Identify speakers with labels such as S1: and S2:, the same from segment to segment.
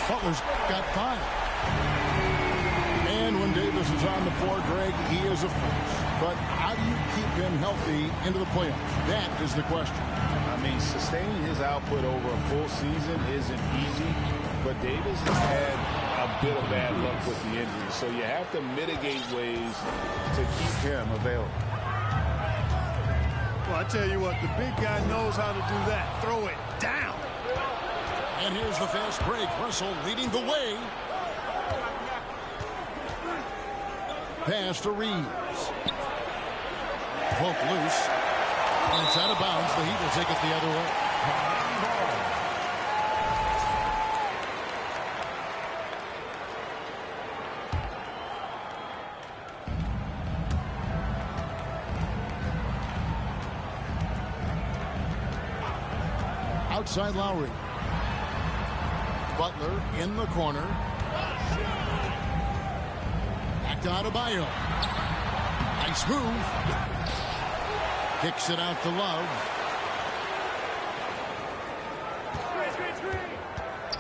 S1: Butler's got 5. And when Davis is on the floor, Greg, he is a force. But how do you keep him healthy into the playoffs? That is the question.
S2: I mean, sustaining his output over a full season isn't easy, but Davis has had a bit of bad luck with the injury, so you have to mitigate ways to keep him available.
S3: Well, I tell you what, the big guy knows how to do that. Throw it down.
S1: And here's the fast break. Russell leading the way. Pass to Reeves. Poke loose. And it's out of bounds. The Heat will take it the other way. Outside Lowry. Butler in the corner. Back to Adebayo. Nice move. Kicks it out to Love.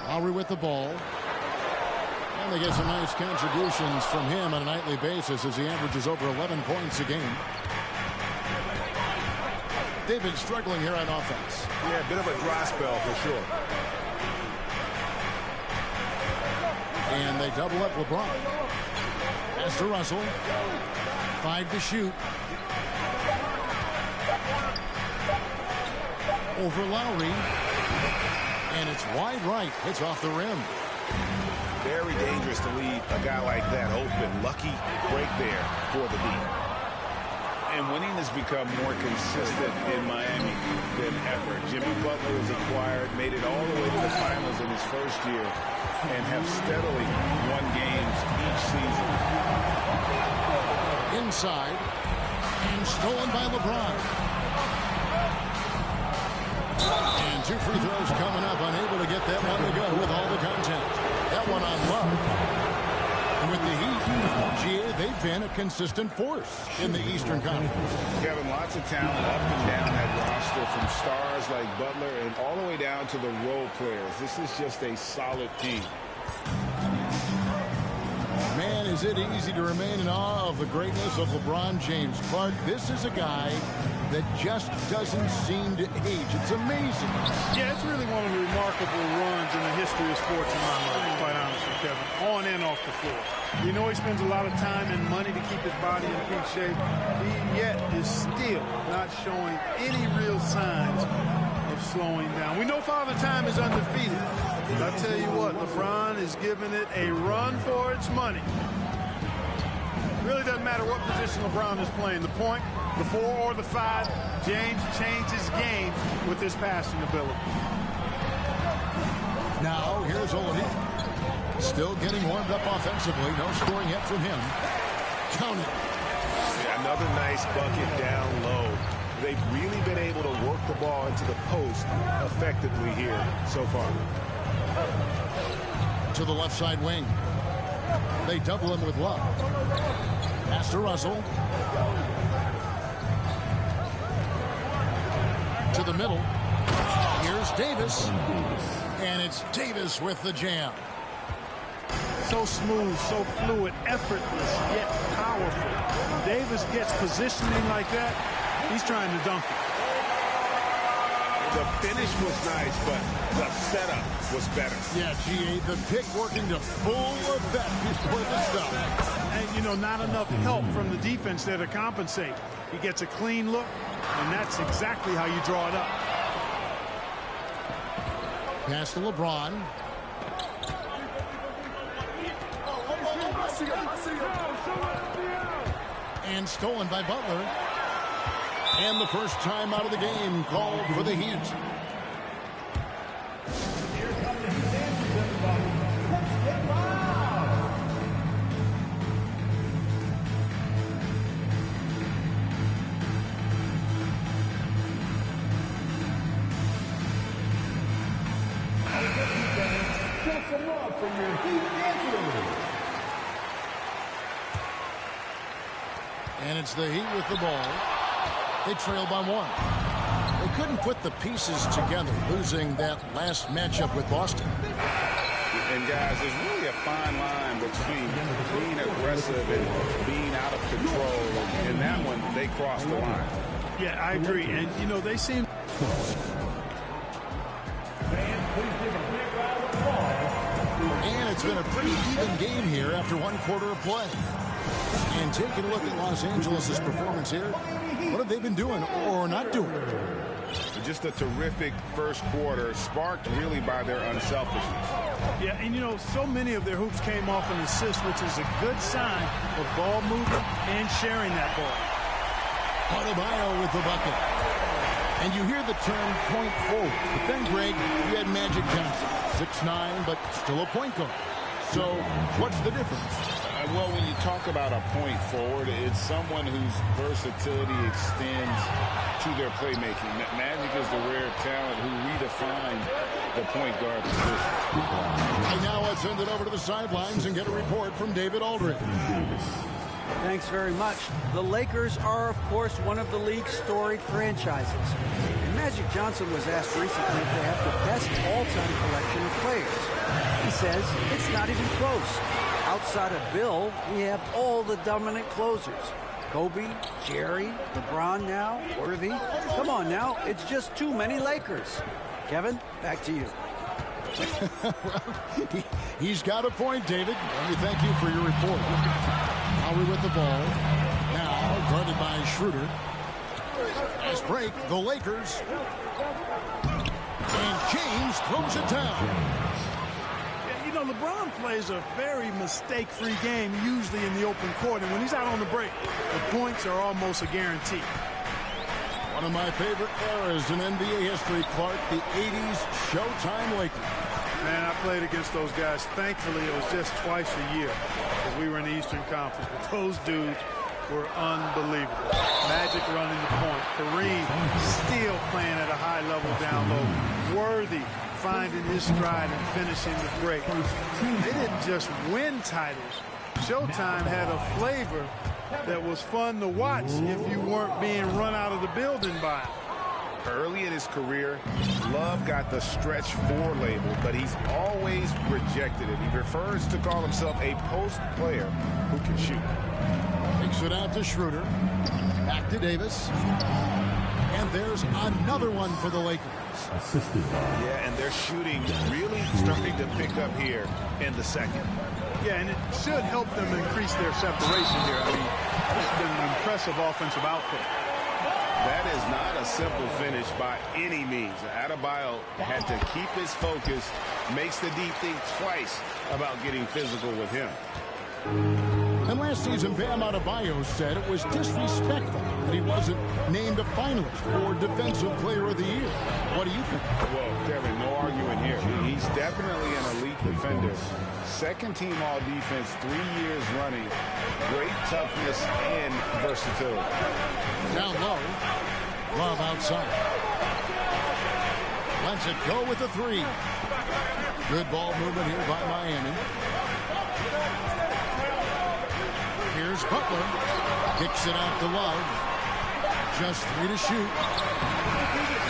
S1: Lowry with the ball. And they get some nice contributions from him on a nightly basis as he averages over 11 points a game. They've been struggling here on offense.
S2: Yeah, a bit of a dry spell for sure.
S1: And they double up LeBron. Pass to Russell. 5 to shoot. Over Lowry. And it's wide right. It's off the rim.
S2: Very dangerous to leave a guy like that open. Lucky break there for the D. And winning has become more consistent in Miami than ever. Jimmy Butler was acquired, made it all the way to the finals in his first year, and have steadily won games each season.
S1: Inside, and stolen by LeBron. And 2 free throws coming up, unable to get that one to go with all the contact. That one on Love. And with the Heat, they've been a consistent force in the Eastern Conference.
S2: Kevin, lots of talent up and down that roster, from stars like Butler and all the way down to the role players. This is just a solid team.
S1: Man, is it easy to remain in awe of the greatness of LeBron James. Clark, this is a guy that just doesn't seem to age. It's amazing.
S3: Yeah, it's really one of the remarkable runs in the history of sports in my mind, quite honestly, Kevin, on and off the floor. You know he spends a lot of time and money to keep his body in peak shape. He yet is still not showing any real signs of slowing down. We know Father Time is undefeated. But I tell you what, LeBron is giving it a run for its money. It really doesn't matter what position LeBron is playing, the point, the 4 or the 5, James changed his game with his passing ability.
S1: Now, here's Oladipo. Still getting warmed up offensively. No scoring yet from him. Count it.
S2: Yeah, another nice bucket down low. They've really been able to work the ball into the post effectively here so far.
S1: To the left side wing. They double him with Love. Pass to Russell. To the middle. Here's Davis. And it's Davis with the jam.
S3: So smooth, so fluid, effortless, yet powerful. When Davis gets positioning like that, he's trying to dunk it.
S2: The finish was nice, but the setup was better.
S1: Yeah, G.A., the pick working to full effect before the stuff.
S3: And, you know, not enough help from the defense there to compensate. He gets a clean look, and that's exactly how you draw it up.
S1: Pass to LeBron. And stolen by Butler. And the first time out of the game called for the Heat. And it's the Heat with the ball. They trail by 1. They couldn't put the pieces together, losing that last matchup with Boston.
S2: And guys, there's really a fine line between being aggressive and being out of control. And in that one, they crossed the line.
S3: Yeah, I agree. And, you know, they seem...
S1: And it's been a pretty even game here after one quarter of play. And taking a look at Los Angeles' performance here, what have they been doing or not doing?
S2: Just a terrific first quarter, sparked really by their unselfishness.
S3: Yeah, and you know, so many of their hoops came off an assist, which is a good sign of ball movement and sharing that ball.
S1: Adebayo with the bucket. And you hear the term point forward. But then, Greg, you had Magic Johnson, 6'9", but still a point guard. So what's the difference?
S2: Well, when you talk about a point forward, it's someone whose versatility extends to their playmaking. Magic is the rare talent who redefined the point guard position.
S1: And now let's send it over to the sidelines and get a report from David Aldridge.
S4: Thanks very much. The Lakers are, of course, one of the league's storied franchises. And Magic Johnson was asked recently if they have the best all-time collection of players. He says it's not even close. Outside of Bill, we have all the dominant closers. Kobe, Jerry, LeBron now, Worthy. Come on now, it's just too many Lakers. Kevin, back to you.
S1: Well, he's got a point, David. Let me thank you for your report. Lowry with the ball. Now guarded by Schroeder. Nice break, the Lakers. And James throws it down.
S3: You know, LeBron plays a very mistake-free game, usually in the open court. And when he's out on the break, the points are almost a guarantee.
S1: One of my favorite eras in NBA history, Clark, the 80s Showtime Lakers.
S3: Man, I played against those guys. Thankfully, it was just twice a year because we were in the Eastern Conference. But those dudes were unbelievable. Magic running the point. Kareem still playing at a high level down low. Worthy finding his stride and finishing the break. They didn't just win titles. Showtime had a flavor that was fun to watch if you weren't being run out of the building by him.
S2: Early in his career, Love got the stretch 4 label, but he's always rejected it. He prefers to call himself a post player who can shoot.
S1: Takes it out to Schroeder. Back to Davis. And there's another one for the Lakers.
S2: Yeah, and their shooting really starting to pick up here in the second.
S3: Yeah, and it should help them increase their separation here. I mean, it's been an impressive offensive output.
S2: That is not a simple finish by any means. Adebayo had to keep his focus, makes the D think twice about getting physical with him.
S1: And last season, Bam Adebayo said it was disrespectful that he wasn't named a finalist for Defensive Player of the Year. What do you think?
S2: Well, Kevin, no arguing here. He's definitely an elite defender. Second team all defense 3 years running. Great toughness and versatility.
S1: Down low. Love outside. Lets it go with the 3. Good ball movement here by Miami. Here's Butler. Kicks it out to Love. Just 3 to shoot.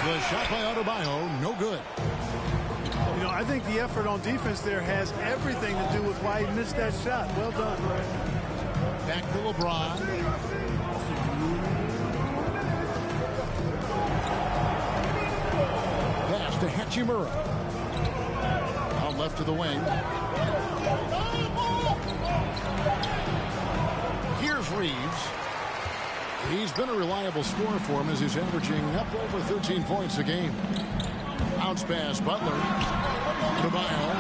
S1: The shot by Adebayo, no good.
S3: You know, I think the effort on defense there has everything to do with why he missed that shot. Well done.
S1: Back to LeBron. Pass to Hachimura. Out left to the wing. Here's Reeves. He's been a reliable scorer for him as he's averaging up over 13 points a game. Bounce pass, Butler. Adebayo.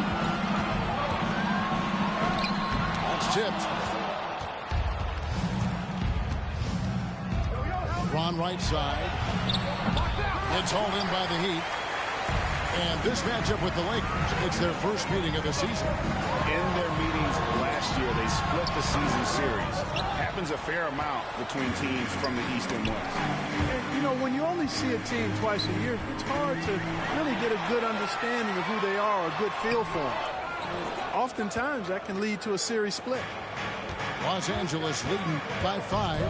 S1: That's tipped. LeBron right side. It's hauled in by the Heat. And this matchup with the Lakers, it's their first meeting of the season.
S2: In their meetings last year, they split the season series. Happens a fair amount between teams from the East and West.
S3: You know, when you only see a team twice a year, it's hard to really get a good understanding of who they are, a good feel for them. Oftentimes, that can lead to a series split.
S1: Los Angeles leading by 5.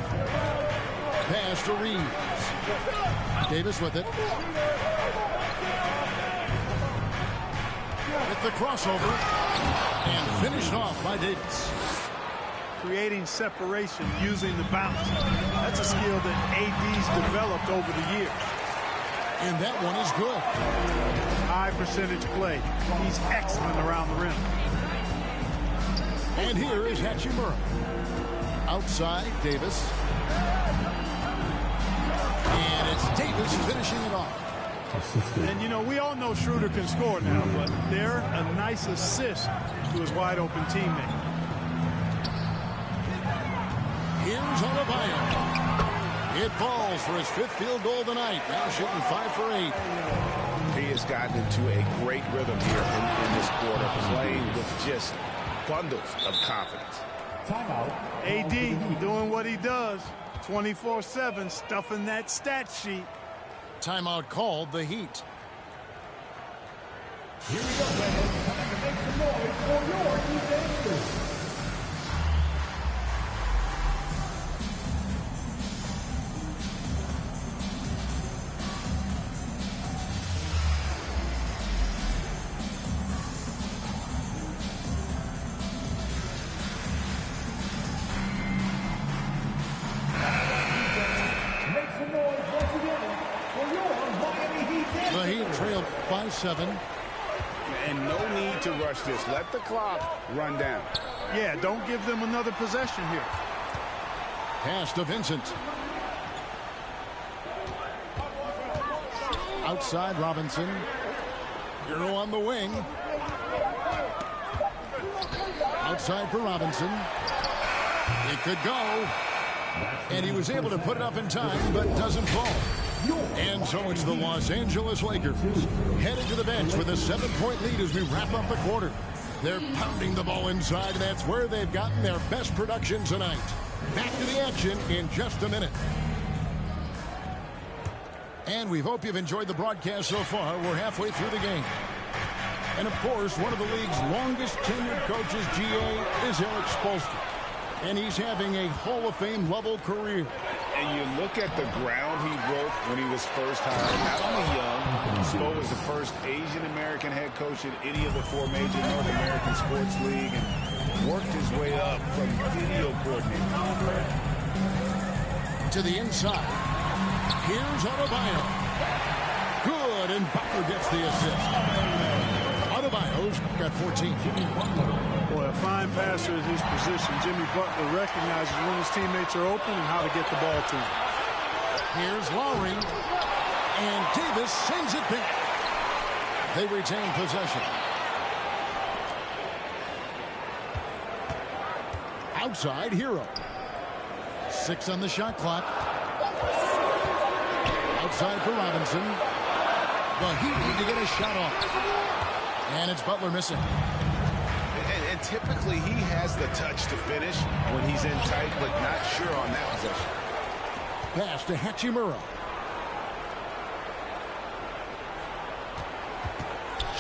S1: Pass to Reeves. Davis with it. with the crossover and finished off by Davis.
S3: Creating separation using the bounce. That's a skill that AD's developed over the years.
S1: And that one is good.
S3: High percentage play. He's excellent around the rim.
S1: And here is Che0. Outside, Davis. And it's Davis finishing it off.
S3: And, you know, we all know Schroeder can score now, but they're a nice assist to his wide-open teammate.
S1: Here's Adebayo. It falls for his 5th field goal tonight. Now shooting 5 for 8.
S2: He has gotten into a great rhythm here in this quarter, playing with just bundles of confidence.
S3: Timeout. AD doing what he does, 24/7, stuffing that stat sheet.
S1: Timeout called, the Heat.
S5: Here we go, man. Time to make some noise for your Heat dancers.
S1: The Heat trailed by 7.
S2: And no need to rush this. Let the clock run down.
S3: Yeah, don't give them another possession here.
S1: Pass to Vincent. Outside, Robinson. Hero on the wing. Outside for Robinson. It could go. And he was able to put it up in time, but doesn't fall. And so it's the Los Angeles Lakers headed to the bench with a 7-point lead as we wrap up the quarter. They're pounding the ball inside, and that's where they've gotten their best production tonight. Back to the action in just a minute. And we hope you've enjoyed the broadcast so far. We're halfway through the game. And, of course, one of the league's longest-tenured coaches, GA, is Eric Spoelstra. And he's having a Hall of Fame level career.
S2: And you look at the ground he broke when he was first hired. Not only young, Spo was the first Asian-American head coach in any of the 4 major North American sports league and worked his way up from video coordinator.
S1: To the inside. Here's Adebayo. Good, and Butler gets the assist. Adebayo's got 14.
S3: Boy, a fine passer in his position. Jimmy Butler recognizes when his teammates are open and how to get the ball to him.
S1: Here's Lowry. And Davis sends it back. They retain possession. Outside, Hero. 6 on the shot clock. Outside for Robinson. The Heat need to get a shot off. And it's Butler missing.
S2: And typically he has the touch to finish when he's in tight, but not sure on that possession.
S1: Pass to Che0.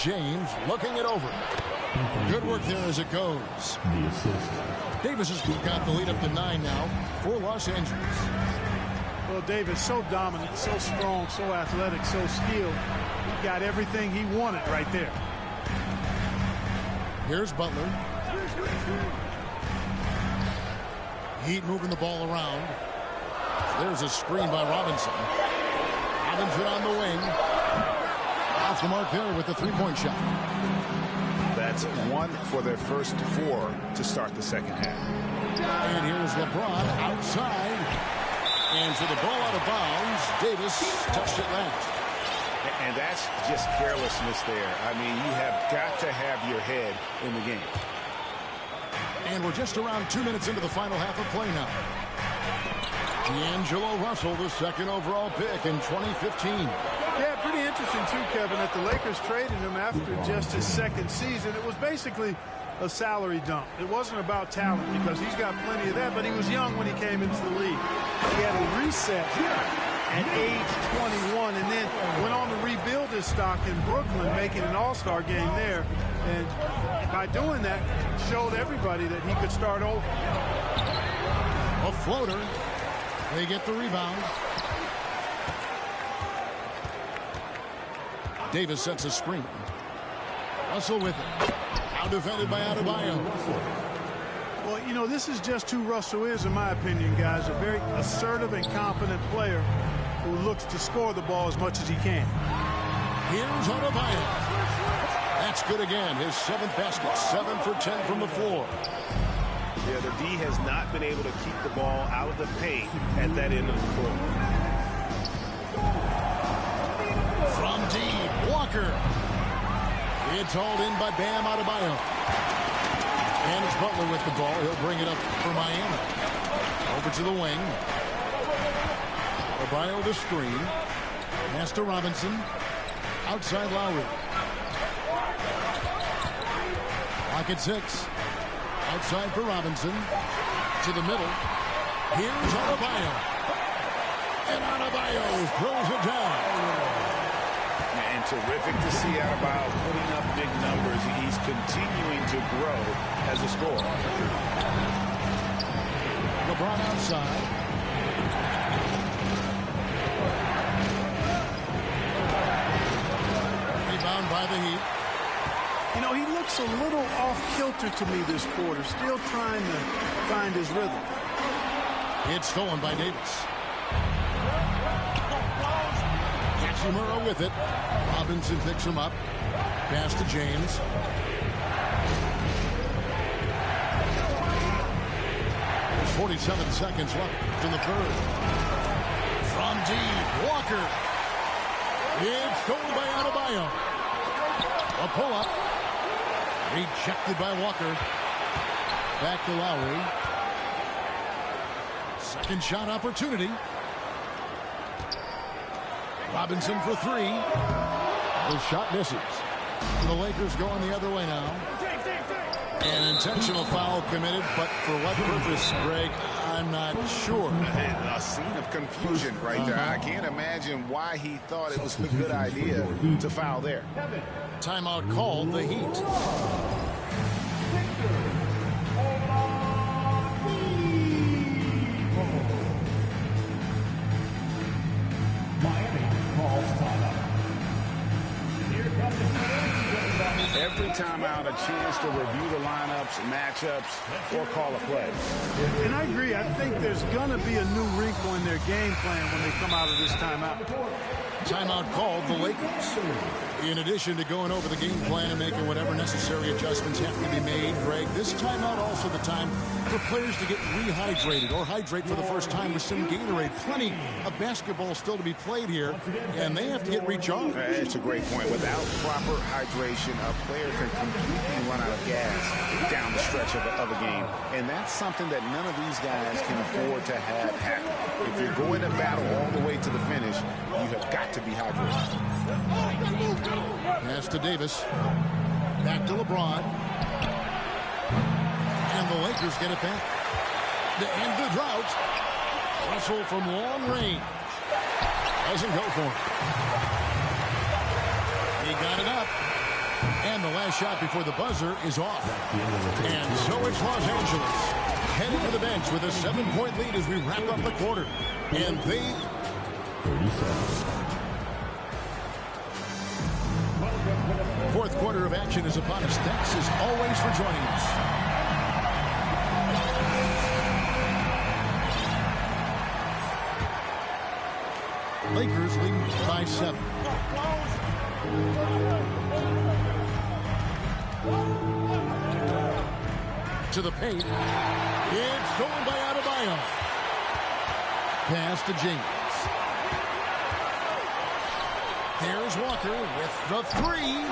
S1: James looking it over. Good work there as it goes.
S5: The assist.
S1: Davis has got the lead up to 9 now for Los Angeles.
S3: Well, Davis, so dominant, so strong, so athletic, so skilled. He got everything he wanted right there.
S1: Here's Butler. Heat moving the ball around. There's a screen by Robinson. Robinson on the wing. Off the mark there with the 3-point shot.
S2: That's 1 for their first 4 to start the second half.
S1: And here's LeBron outside. And for the ball out of bounds, Davis touched it last.
S2: And that's just carelessness there. I mean, you have got to have your head in the game.
S1: And we're just around 2 minutes into the final half of play now. D'Angelo Russell, the 2nd overall pick in 2015.
S3: Yeah, pretty interesting, too, Kevin, that the Lakers traded him after just his 2nd season. It was basically a salary dump. It wasn't about talent because he's got plenty of that, but he was young when he came into the league. He had a reset at age 21 and then went on to rebuild his stock in Brooklyn, making an all-star game there. And by doing that, showed everybody that he could start over.
S1: A floater. They get the rebound. Davis sets a screen. Russell with it. Now defended by Adebayo.
S3: Well, you know, this is just who Russell is, in my opinion, guys. A very assertive and confident player who looks to score the ball as much as he can.
S1: Here's Adebayo. That's good again. His 7th basket. 7 for 10 from the floor.
S2: Yeah, the D has not been able to keep the ball out of the paint at that end of the court.
S1: From deep, Walker. It's hauled in by Bam Adebayo. And it's Butler with the ball. He'll bring it up for Miami. Over to the wing. Adebayo the screen. Pass to Robinson. Outside Lowry. Clock at 6. Outside for Robinson. To the middle. Here's Adebayo. And Adebayo throws it down.
S2: And terrific to see Adebayo putting up big numbers. He's continuing to grow as a scorer.
S1: LeBron outside. Rebound by the Heat.
S3: You know, he looks a little off-kilter to me this quarter, still trying to find his rhythm.
S1: It's stolen by Davis. Che0 with it. Robinson picks him up. Pass to James. There's 47 seconds left in the third. From deep, Walker. It's stolen by Adebayo. A pull-up. Rejected by Walker. Back to Lowry. Second shot opportunity. Robinson for 3. The shot misses. The Lakers going the other way now. An intentional foul committed, but for what purpose, Greg, I'm not sure.
S2: And a scene of confusion right there. I can't imagine why he thought it was a good idea to foul there.
S1: Timeout called, the Heat.
S2: Every time out, a chance to review the lineups, matchups, or call a play.
S3: And I agree. I think there's going to be a new wrinkle in their game plan when they come out of this timeout.
S1: Timeout called, the Lakers. In addition to going over the game plan and making whatever necessary adjustments have to be made, Greg, this timeout also the time for players to get rehydrated or hydrate for the first time with some Gatorade. Plenty of basketball still to be played here, and they have to get recharged.
S2: It's a great point. Without proper hydration, a player can completely run out of gas down the stretch of a game. And that's something that none of these guys can afford to have happen. If you're going to battle all the way to the finish, you have got to be hydrated.
S1: Pass to Davis. Back to LeBron. And the Lakers get it back. To end the drought. Russell from long range. Doesn't go for it. He got it up. And the last shot before the buzzer is off. And so it's Los Angeles heading to the bench with a 7-point lead as we wrap up the quarter. And they...
S5: 30
S1: Fourth quarter of action is upon us. Thanks as always for joining us. Lakers lead by 7. To the paint. It's stolen by Adebayo. Pass to James. There's Walker with the 3.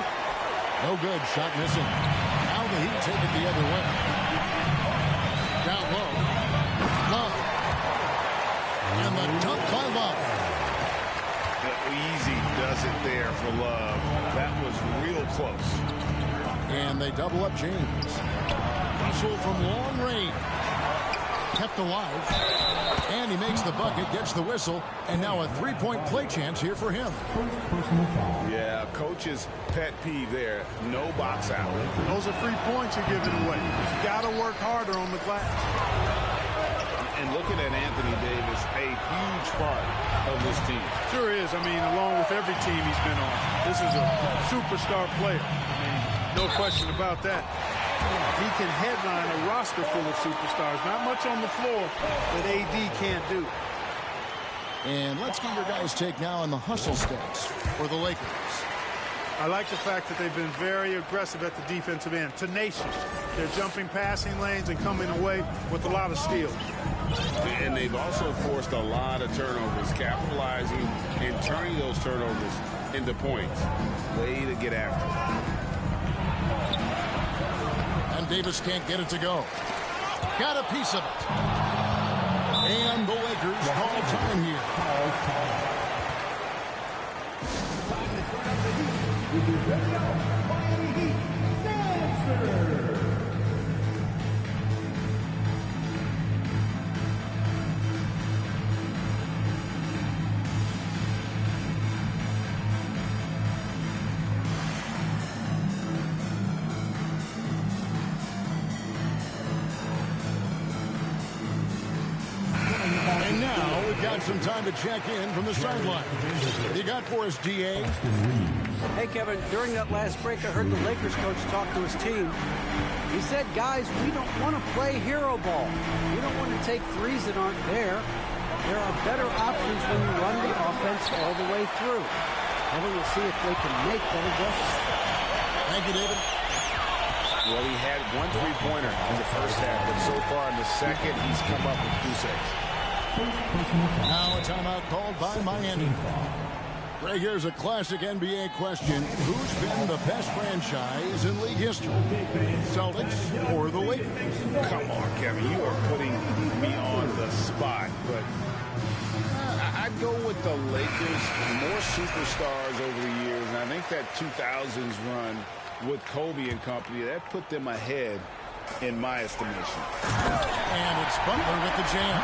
S1: No good. Shot missing. Now the Heat take it the other way. Down low. Love. And the dunk by Love.
S2: Easy does it there for Love. That was real close.
S1: And they double up James. Russell from long range. Kept alive. And he makes the bucket, gets the whistle, and now a 3-point play chance here for him.
S2: Yeah, coach's pet peeve there. No box out.
S3: Those are 3 points you're giving away. You've got to work harder on the glass.
S2: And looking at Anthony Davis, a huge part of this team.
S3: Sure is. I mean, along with every team he's been on, this is a superstar player. I mean, No question about that. He can headline a roster full of superstars. Not much on the floor that AD can't do.
S1: And let's get your guys' take now on the hustle stats for the Lakers.
S3: I like the fact that they've been very aggressive at the defensive end, tenacious. They're jumping passing lanes and coming away with a lot of steals.
S2: And they've also forced a lot of turnovers, capitalizing and turning those turnovers into points. Way to get after it.
S1: And Davis can't get it to go. Got a piece of it. And the Lakers call time here. And now we've got some time to check in from the sideline. You got for us, GA?
S4: Hey, Kevin, during that last break, I heard the Lakers coach talk to his team. He said, guys, we don't want to play hero ball. We don't want to take threes that aren't there. There are better options when you run the offense all the way through. And we'll see if they can make that adjustment.
S1: Thank you, David.
S2: Well, he had one three-pointer in the first half, but so far in the second, he's come up with 2 saves.
S1: Now a timeout called by Miami. Greg, here's a classic NBA question. Who's been the best franchise in league history? Celtics or the Lakers?
S2: Come on, Kevin. You are putting me on the spot, but I'd go with the Lakers. More superstars over the years, and I think that 2000s run with Kobe and company, that put them ahead in my estimation.
S1: And it's Butler with the jam.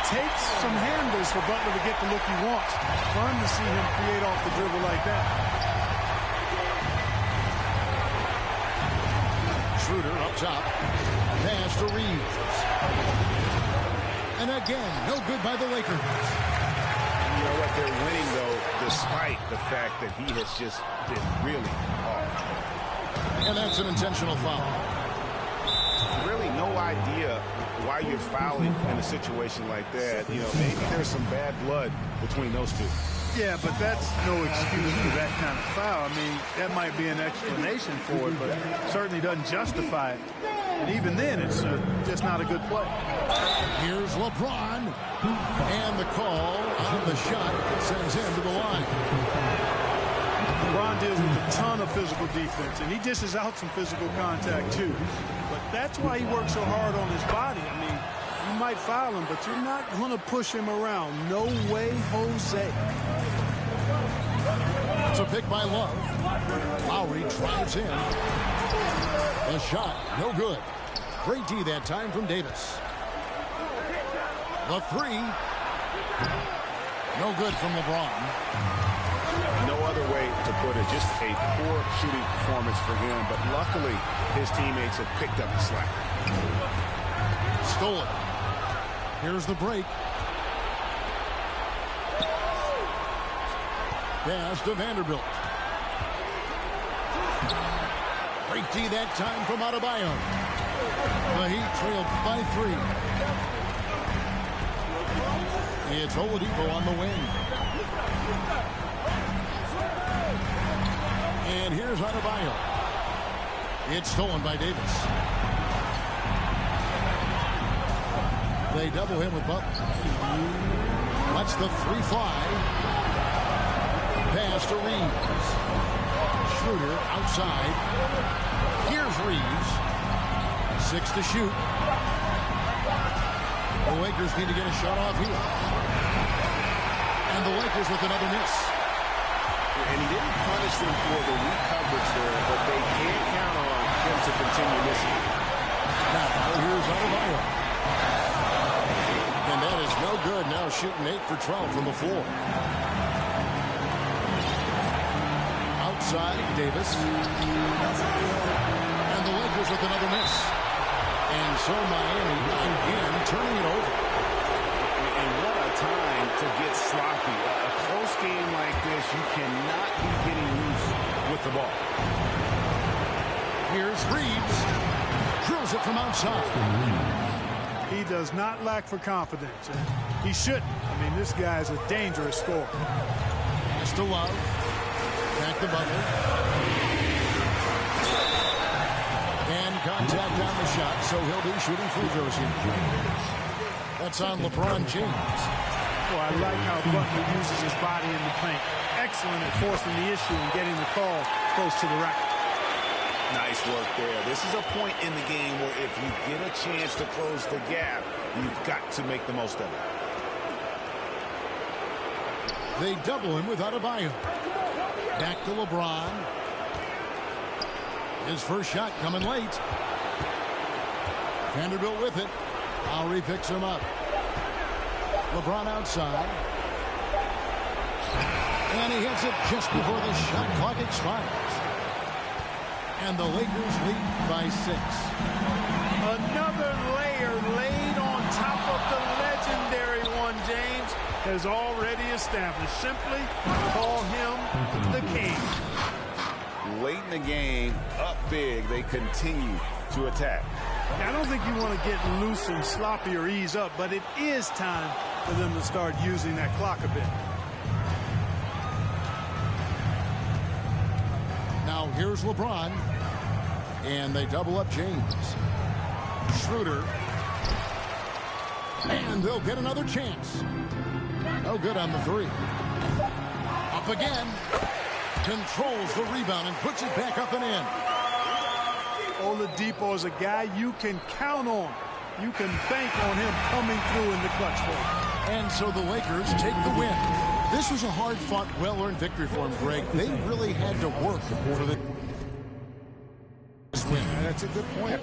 S3: Takes some handles for Butler to get the look he wants. Fun to see him create off the dribble like that.
S1: Schroeder up top. Pass to Reeves. And again, no good by the Lakers.
S2: You know what? They're winning, though, despite the fact that he has just been really off.
S1: And that's an intentional foul.
S2: Really no idea why you're fouling in a situation like that. You know, maybe there's some bad blood between those two.
S3: Yeah, but that's no excuse for that kind of foul. I mean, that might be an explanation for it, but it certainly doesn't justify it. And even then, it's just not a good play.
S1: Here's LeBron. And the call on the shot that sends him to the line.
S3: LeBron deals with a ton of physical defense, and he dishes out some physical contact, too. But that's why he works so hard on his body. I mean, you might foul him, but you're not going to push him around. No way, Jose.
S1: It's a pick by Love. Lowry drives in. The shot, no good. Great D that time from Davis. The three. No good from LeBron.
S2: No other way to put it. Just a poor shooting performance for him. But luckily, his teammates have picked up the slack.
S1: Stolen. Here's the break. Pass to Vanderbilt. Great D that time from Adebayo. The Heat trailed by 3. It's Oladipo on the wing. And here's Adebayo. It's stolen by Davis. They double him with Butler. Lets the 3 fly. Pass to Reeves. Schroeder outside. Here's Reeves. 6 to shoot. The Lakers need to get a shot off here. And the Lakers with another miss.
S2: And he didn't punish them for the weak coverage there, but they can't count on him to continue missing.
S1: Now here's Adebayo. And that is no good. Now shooting 8 for 12 from the floor. Outside, Davis. And the Lakers with another miss. And so Miami again turning it over.
S2: And what a time to get sloppy. A close game like this, you cannot be getting loose with the ball.
S1: Here's Reeves. Drills it from outside.
S3: He does not lack for confidence, and he shouldn't. I mean, this guy is a dangerous scorer.
S1: Pass to Love. Back to Butler. And contact on the shot, so he'll be shooting free throws here. That's on LeBron James.
S3: Well, I like how Butler uses his body in the paint. Excellent at forcing the issue and getting the call close to the rack.
S2: Nice work there. This is a point in the game where if you get a chance to close the gap, you've got to make the most of it.
S1: They double him with Adebayo. Back to LeBron. His first shot coming late. Vanderbilt with it. Lowry picks him up. LeBron outside. And he hits it just before the shot clock expires. And the Lakers lead by 6.
S3: Another layer laid on top of the legendary one, James, has already established. Simply call him the king.
S2: Late in the game, up big, they continue to attack.
S3: I don't think you want to get loose and sloppy or ease up, but it is time for them to start using that clock a bit.
S1: Now here's LeBron. And they double up James. Schroeder. And they'll get another chance. No good on the three. Up again. Controls the rebound and puts it back up and in.
S3: Oladipo is a guy you can count on. You can bank on him coming through in the clutch for you.
S1: And so the Lakers take the win. This was a hard-fought, well-earned victory for them, Greg. They really had to work for this win.
S2: That's a good point.